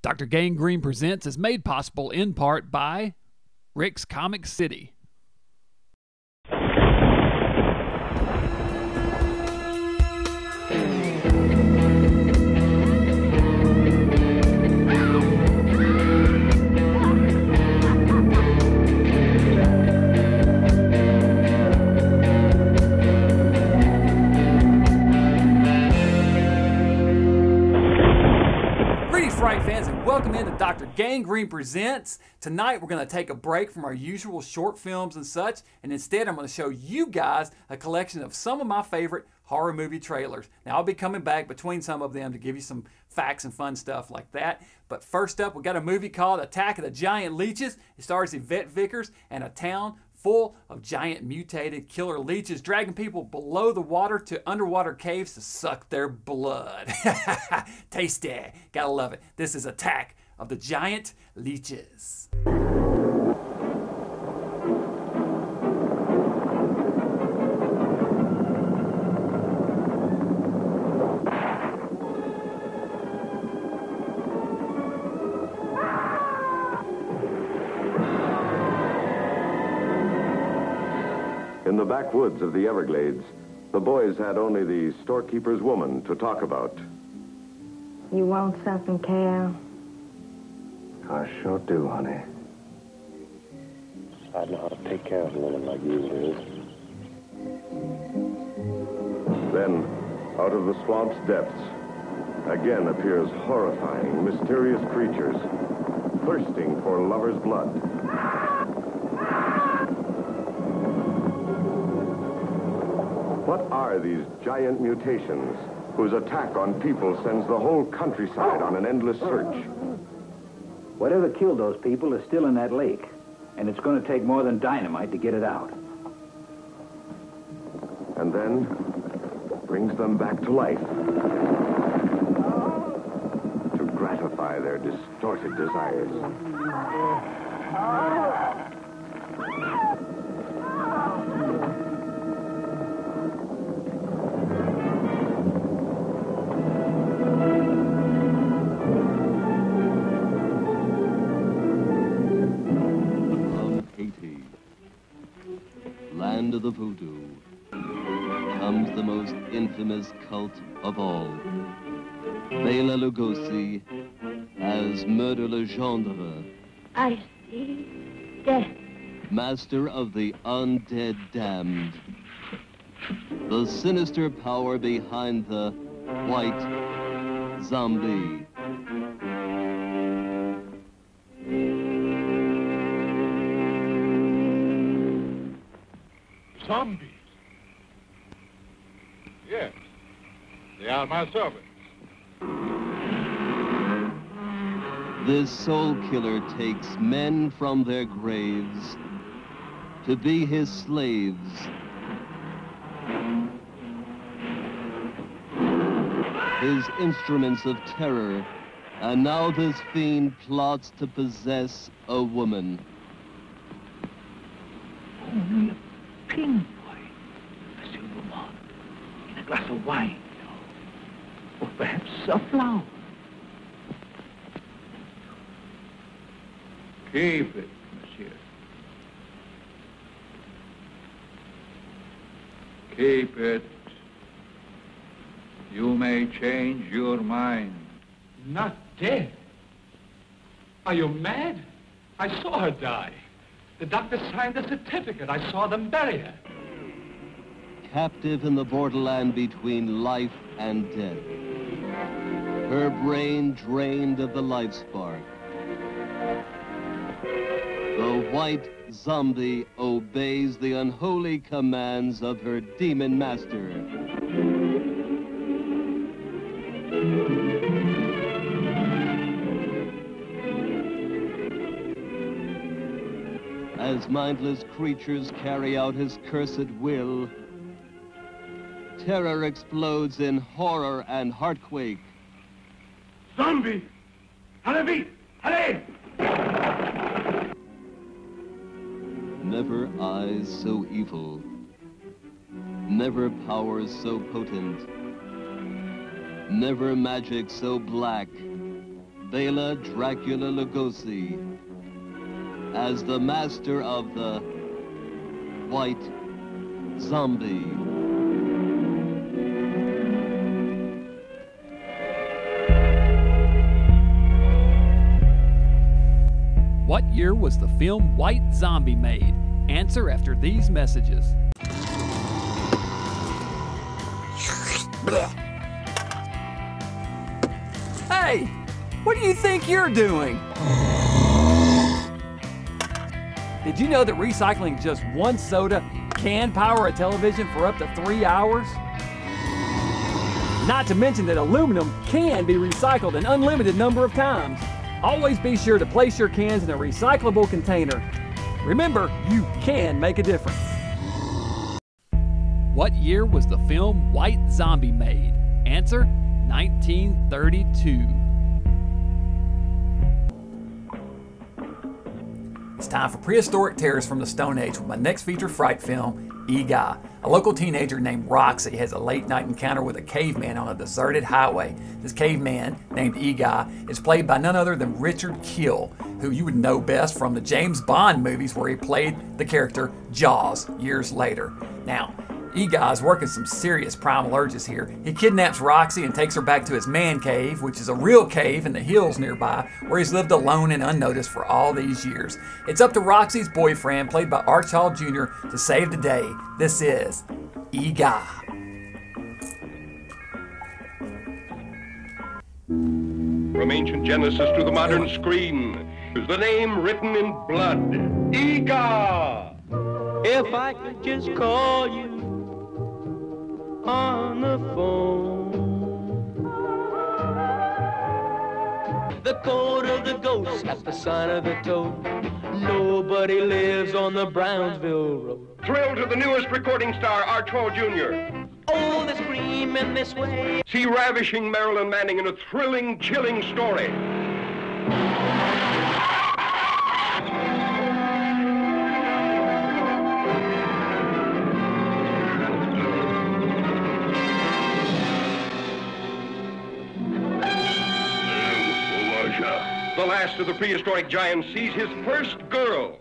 Dr. Gangrene Presents is made possible in part by Rick's Comic City. Fright fans, and welcome into Dr. Gangrene Presents. Tonight we're going to take a break from our usual short films and such, and instead I'm going to show you guys a collection of some of my favorite horror movie trailers. Now I'll be coming back between some of them to give you some facts and fun stuff like that. But first up, we got a movie called Attack of the Giant Leeches. It stars Yvette Vickers and a town full of giant mutated killer leeches dragging people below the water to underwater caves to suck their blood. Tasty. Gotta love it. This is Attack of the Giant Leeches. In the backwoods of the Everglades, the boys had only the storekeeper's woman to talk about. You want something, Cal? I sure do, honey. I know how to take care of a woman like you, Liz. Then, out of the swamp's depths, again appears horrifying, mysterious creatures, thirsting for lovers' blood. What are these giant mutations whose attack on people sends the whole countryside on an endless search? Whatever killed those people is still in that lake, and it's going to take more than dynamite to get it out. And then brings them back to life to gratify their distorted desires. Land of the voodoo comes the most infamous cult of all. Bela Lugosi as Murder Legendre. I see death. Master of the undead damned. The sinister power behind the white zombie. Zombies? Yes, they are my servants. This soul killer takes men from their graves to be his slaves. His instruments of terror, and now this fiend plots to possess a woman. Only a pin boy, a silver one, in a glass of wine, or perhaps a flower. Keep it, monsieur. Keep it. You may change your mind. Not dead? Are you mad? I saw her die. The doctor signed the certificate. I saw them bury her. Captive in the borderland between life and death. Her brain drained of the life spark. The white zombie obeys the unholy commands of her demon master. As mindless creatures carry out his cursed will, terror explodes in horror and heartquake. Zombie! Allez, allez! Never eyes so evil, never powers so potent, never magic so black, Bela Dracula Lugosi as the master of the White Zombie. What year was the film White Zombie made? Answer after these messages. Hey, what do you think you're doing? Did you know that recycling just one soda can power a television for up to 3 hours? Not to mention that aluminum can be recycled an unlimited number of times. Always be sure to place your cans in a recyclable container. Remember, you can make a difference. What year was the film White Zombie made? Answer, 1932. It's time for Prehistoric Terrors from the Stone Age with my next feature fright film, Eguy. A local teenager named Roxy has a late-night encounter with a caveman on a deserted highway. This caveman, named Eguy, is played by none other than Richard Kiel, who you would know best from the James Bond movies where he played the character Jaws years later. Now, Eguy is working some serious primal urges here. He kidnaps Roxy and takes her back to his man cave, which is a real cave in the hills nearby, where he's lived alone and unnoticed for all these years. It's up to Roxy's boyfriend, played by Arch Hall Jr., to save the day. This is Eguy. From ancient Genesis to the modern screen, the name written in blood, Eguy. If I could just call you on the phone. The code of the ghost got the sign of the toad. Nobody lives on the Brownsville Road. Thrill to the newest recording star, Arch Hall Jr. Oh, they're screaming this way. See ravishing Marilyn Manning in a thrilling, chilling story. The last of the prehistoric giants sees his first girl.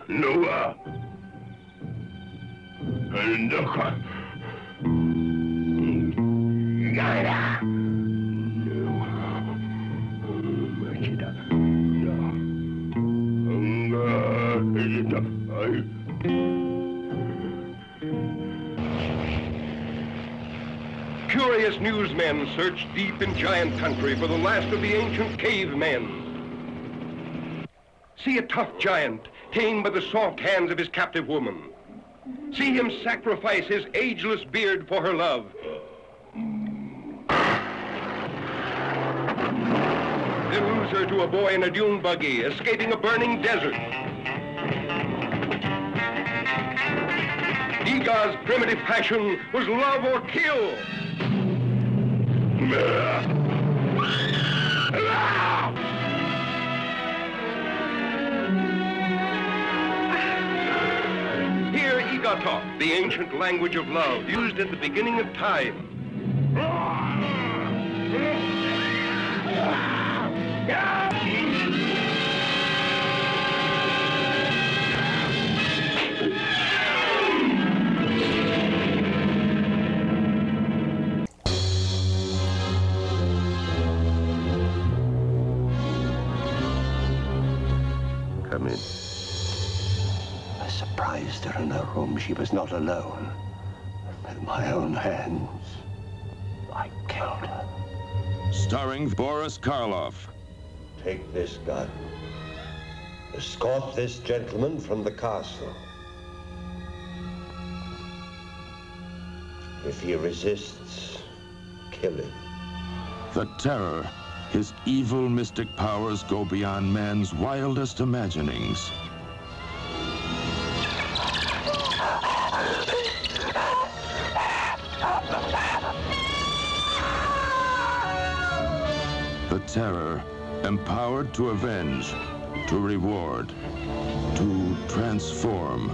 Noah. And curious newsmen search deep in giant country for the last of the ancient cavemen. See a tough giant tamed by the soft hands of his captive woman. See him sacrifice his ageless beard for her love. Then lose her to a boy in a dune buggy, escaping a burning desert. Eguy's primitive passion was love or kill. Hear Eguy talk, the ancient language of love, used at the beginning of time. Come in. I surprised her in her room. She was not alone. With my own hands, I killed her. Starring Boris Karloff. Take this gun. Escort this gentleman from the castle. If he resists, kill him. The Terror. His evil mystic powers go beyond man's wildest imaginings. The Terror, empowered to avenge, to reward, to transform.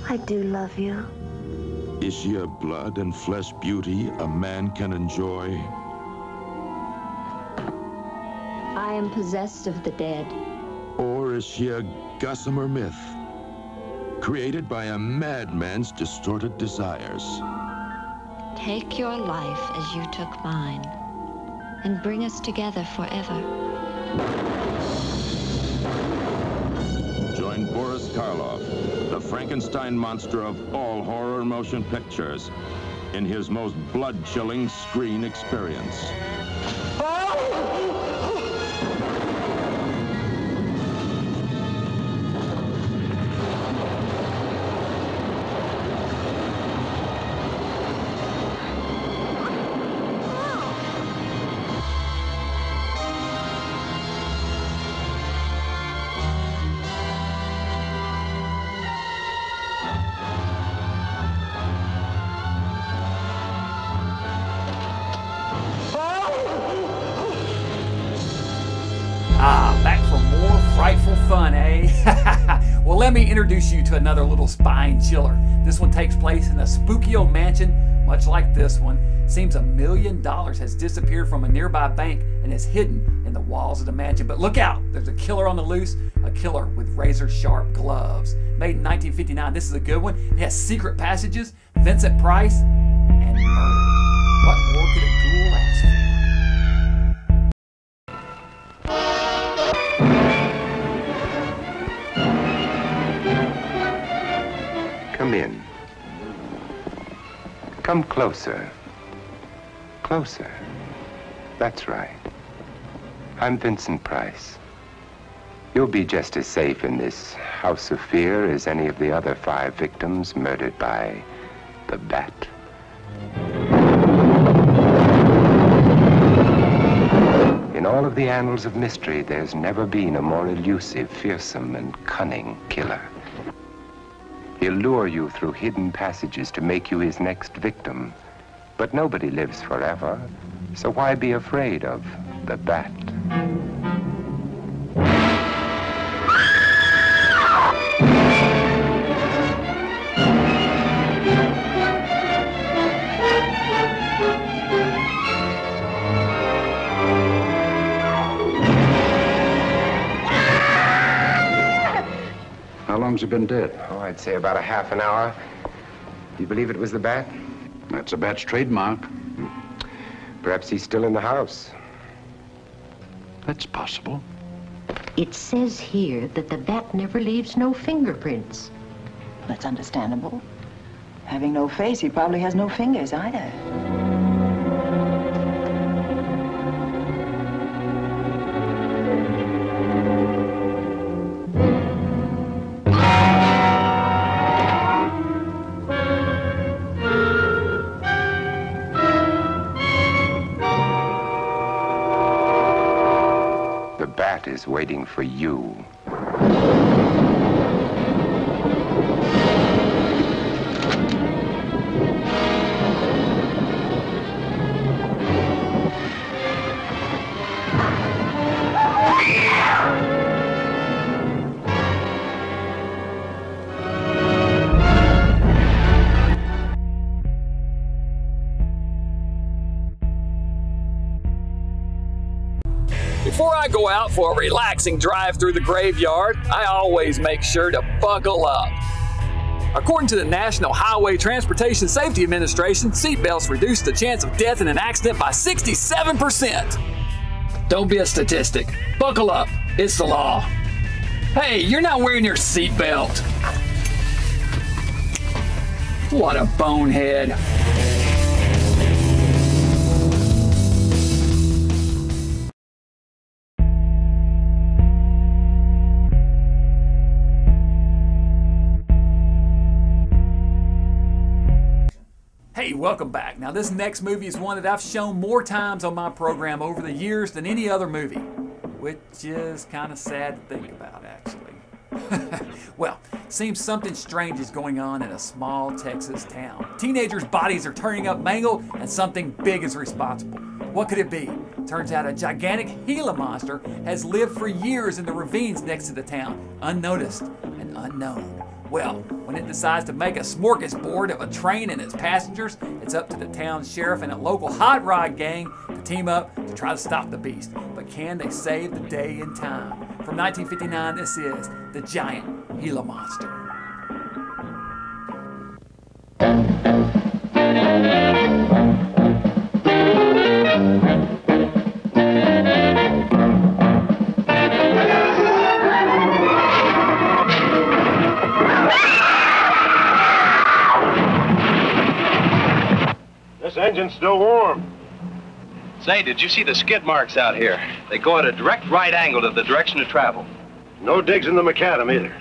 I do love you. Is she a blood and flesh beauty a man can enjoy? I am possessed of the dead. Or is she a gossamer myth, created by a madman's distorted desires? Take your life as you took mine, and bring us together forever. Join Boris Karloff, the Frankenstein monster of all horror motion pictures, in his most blood-chilling screen experience. Back for more frightful fun, eh? Well, let me introduce you to another little spine chiller. This one takes place in a spooky old mansion, much like this one. Seems $1 million has disappeared from a nearby bank and is hidden in the walls of the mansion. But look out, there's a killer on the loose, a killer with razor-sharp gloves. Made in 1959, this is a good one. It has secret passages, Vincent Price, and murder. What more could a ghoul ask for? Come in. Come closer. Closer. That's right. I'm Vincent Price. You'll be just as safe in this house of fear as any of the other 5 victims murdered by the Bat. In all of the annals of mystery, there's never been a more elusive, fearsome, and cunning killer. He'll lure you through hidden passages to make you his next victim. But nobody lives forever, so why be afraid of the Bat? How long's he been dead? Oh, I'd say about a half an hour. Do you believe it was the Bat? That's a Bat's trademark. Perhaps he's still in the house. That's possible. It says here that the Bat never leaves no fingerprints. That's understandable. Having no face, he probably has no fingers either. The Bat is waiting for you. Before I go out for a relaxing drive through the graveyard, I always make sure to buckle up. According to the National Highway Transportation Safety Administration, seatbelts reduce the chance of death in an accident by 67%. Don't be a statistic. Buckle up. It's the law. Hey, you're not wearing your seatbelt. What a bonehead. Hey, welcome back. Now, this next movie is one that I've shown more times on my program over the years than any other movie, which is kind of sad to think about, actually. Well, seems something strange is going on in a small Texas town. Teenagers' bodies are turning up mangled, and something big is responsible. What could it be? Turns out a gigantic Gila monster has lived for years in the ravines next to the town, unnoticed and unknown. Well, when it decides to make a smorgasbord of a train and its passengers, it's up to the town sheriff and a local hot rod gang to team up to try to stop the beast. But but can they save the day in time? From 1959, this is The Giant Gila Monster. This engine's still warm. Say, did you see the skid marks out here? They go at a direct right angle to the direction of travel. No digs in the macadam either.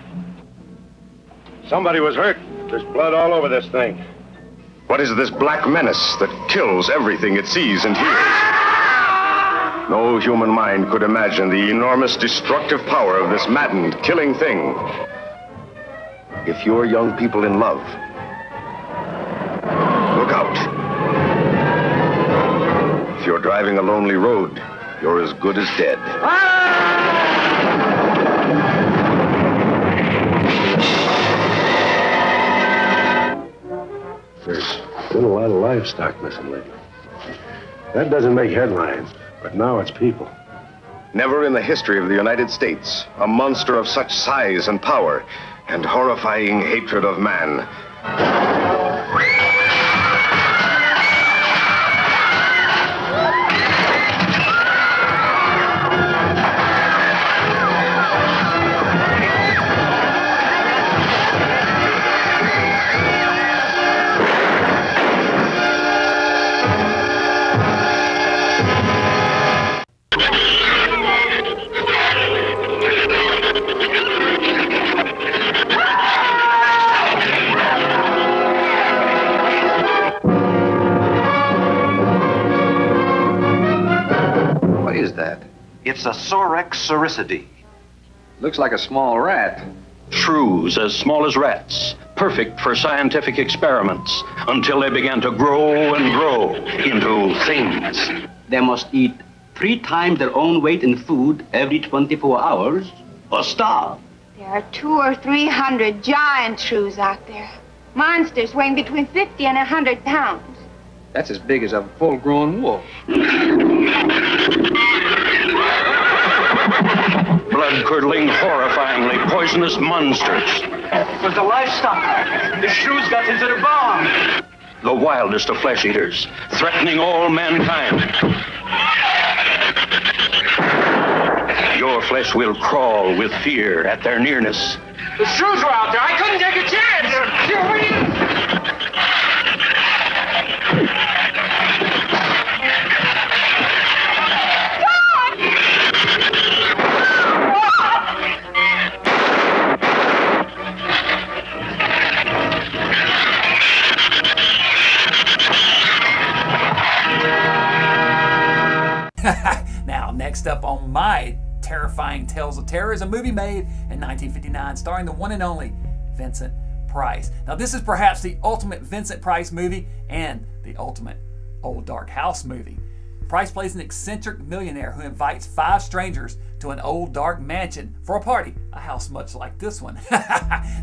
Somebody was hurt. There's blood all over this thing. What is this black menace that kills everything it sees and hears? No human mind could imagine the enormous destructive power of this maddened, killing thing. If you're young people in love, look out. If you're driving a lonely road, you're as good as dead. There's been a lot of livestock missing lately. That doesn't make headlines, but now it's people. Never in the history of the United States, a monster of such size and power and horrifying hatred of man. It's a Sorex soricidae. Looks like a small rat. Shrews as small as rats, perfect for scientific experiments, until they began to grow and grow into things. They must eat 3 times their own weight in food every 24 hours or starve. There are 200 or 300 giant shrews out there. Monsters weighing between 50 and 100 pounds. That's as big as a full-grown wolf. Blood-curdling, horrifyingly poisonous monsters. It was the livestock. The shrews got into the barn. The wildest of flesh eaters, threatening all mankind. Your flesh will crawl with fear at their nearness. The shrews were out there. I couldn't take a chance. Now, next up on my terrifying Tales of Terror is a movie made in 1959 starring the one and only Vincent Price. Now, this is perhaps the ultimate Vincent Price movie and the ultimate Old Dark House movie. Price plays an eccentric millionaire who invites 5 strangers to an old dark mansion for a party, a house much like this one.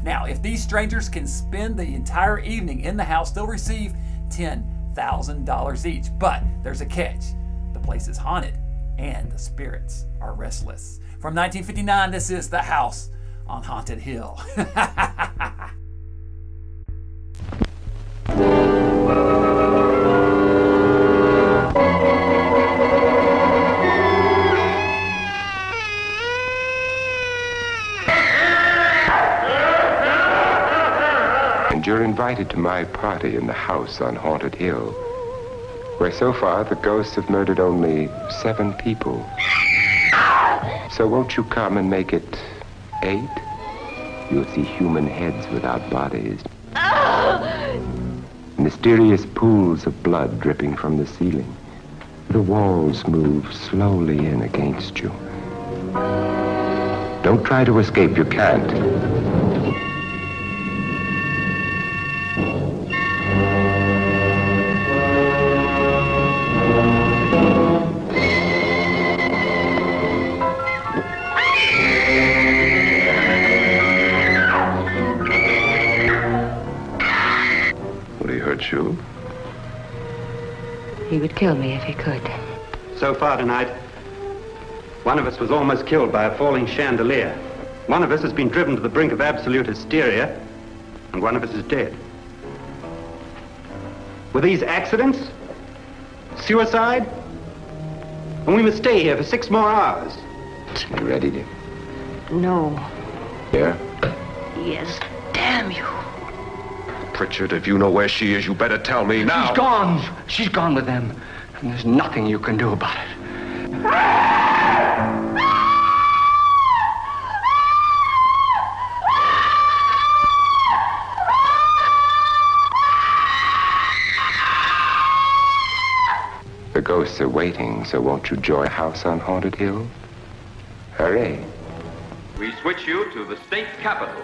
Now, if these strangers can spend the entire evening in the house, they'll receive $10,000 each. But there's a catch. The place is haunted and the spirits are restless. From 1959, this is The House on Haunted Hill. And you're invited to my party in the house on Haunted Hill, where so far the ghosts have murdered only 7 people. So won't you come and make it 8? You'll see human heads without bodies. Mysterious pools of blood dripping from the ceiling. The walls move slowly in against you. Don't try to escape, you can't. You? He would kill me if he could. So far tonight, One of us was almost killed by a falling chandelier. One of us has been driven to the brink of absolute hysteria, and one of us is dead. Were these accidents? Suicide? And we must stay here for 6 more hours. You ready, Dick? No. Here? Yes, damn you. Pritchard, if you know where she is, you better tell me now. She's gone. She's gone with them. And there's nothing you can do about it. The ghosts are waiting, so won't you join a house on Haunted Hill? Hooray. We switch you to the state capitol,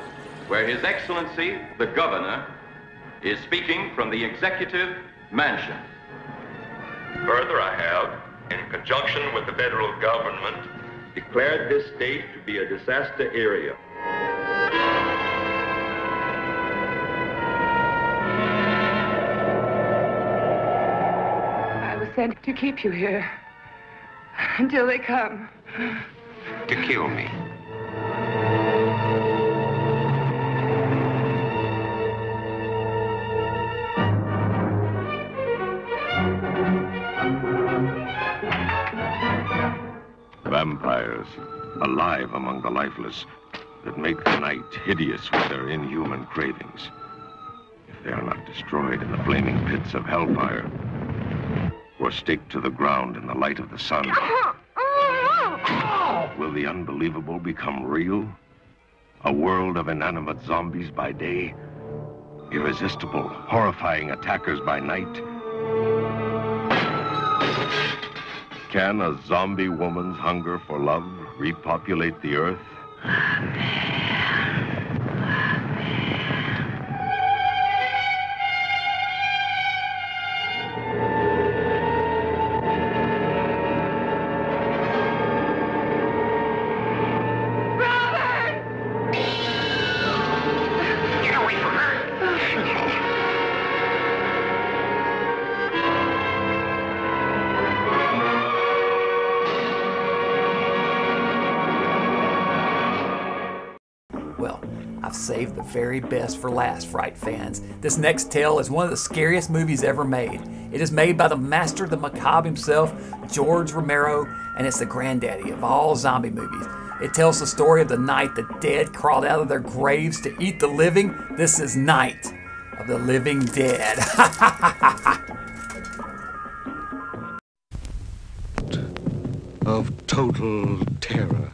where His Excellency, the Governor, is speaking from the Executive Mansion. Further, I have, in conjunction with the federal government, declared this state to be a disaster area. I was sent to keep you here until they come. To kill me. Vampires, alive among the lifeless, that make the night hideous with their inhuman cravings. If they are not destroyed in the flaming pits of hellfire, or staked to the ground in the light of the sun, will the unbelievable become real? A world of inanimate zombies by day, irresistible, horrifying attackers by night. Can a zombie woman's hunger for love repopulate the earth? Saved the very best for last, Fright fans. This next tale is one of the scariest movies ever made. It is made by the master of the macabre himself, George Romero, and it's the granddaddy of all zombie movies. It tells the story of the night the dead crawled out of their graves to eat the living. This is Night of the Living Dead. Of total terror.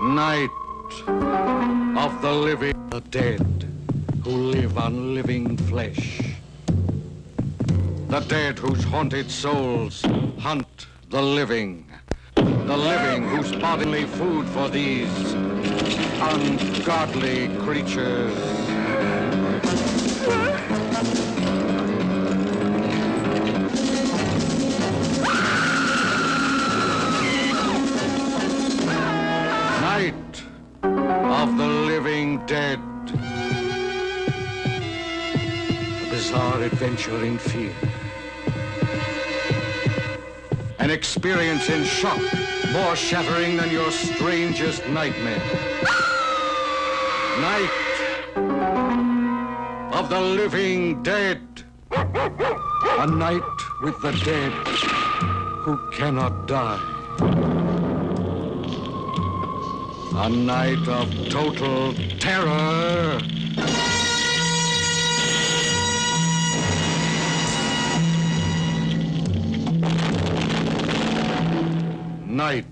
Night of the living, the dead who live on living flesh. The dead whose haunted souls hunt the living whose bodily food for these ungodly creatures. Night of the living dead. A bizarre adventure in fear. An experience in shock more shattering than your strangest nightmare. Night of the living dead. A night with the dead who cannot die. A night of total terror. Night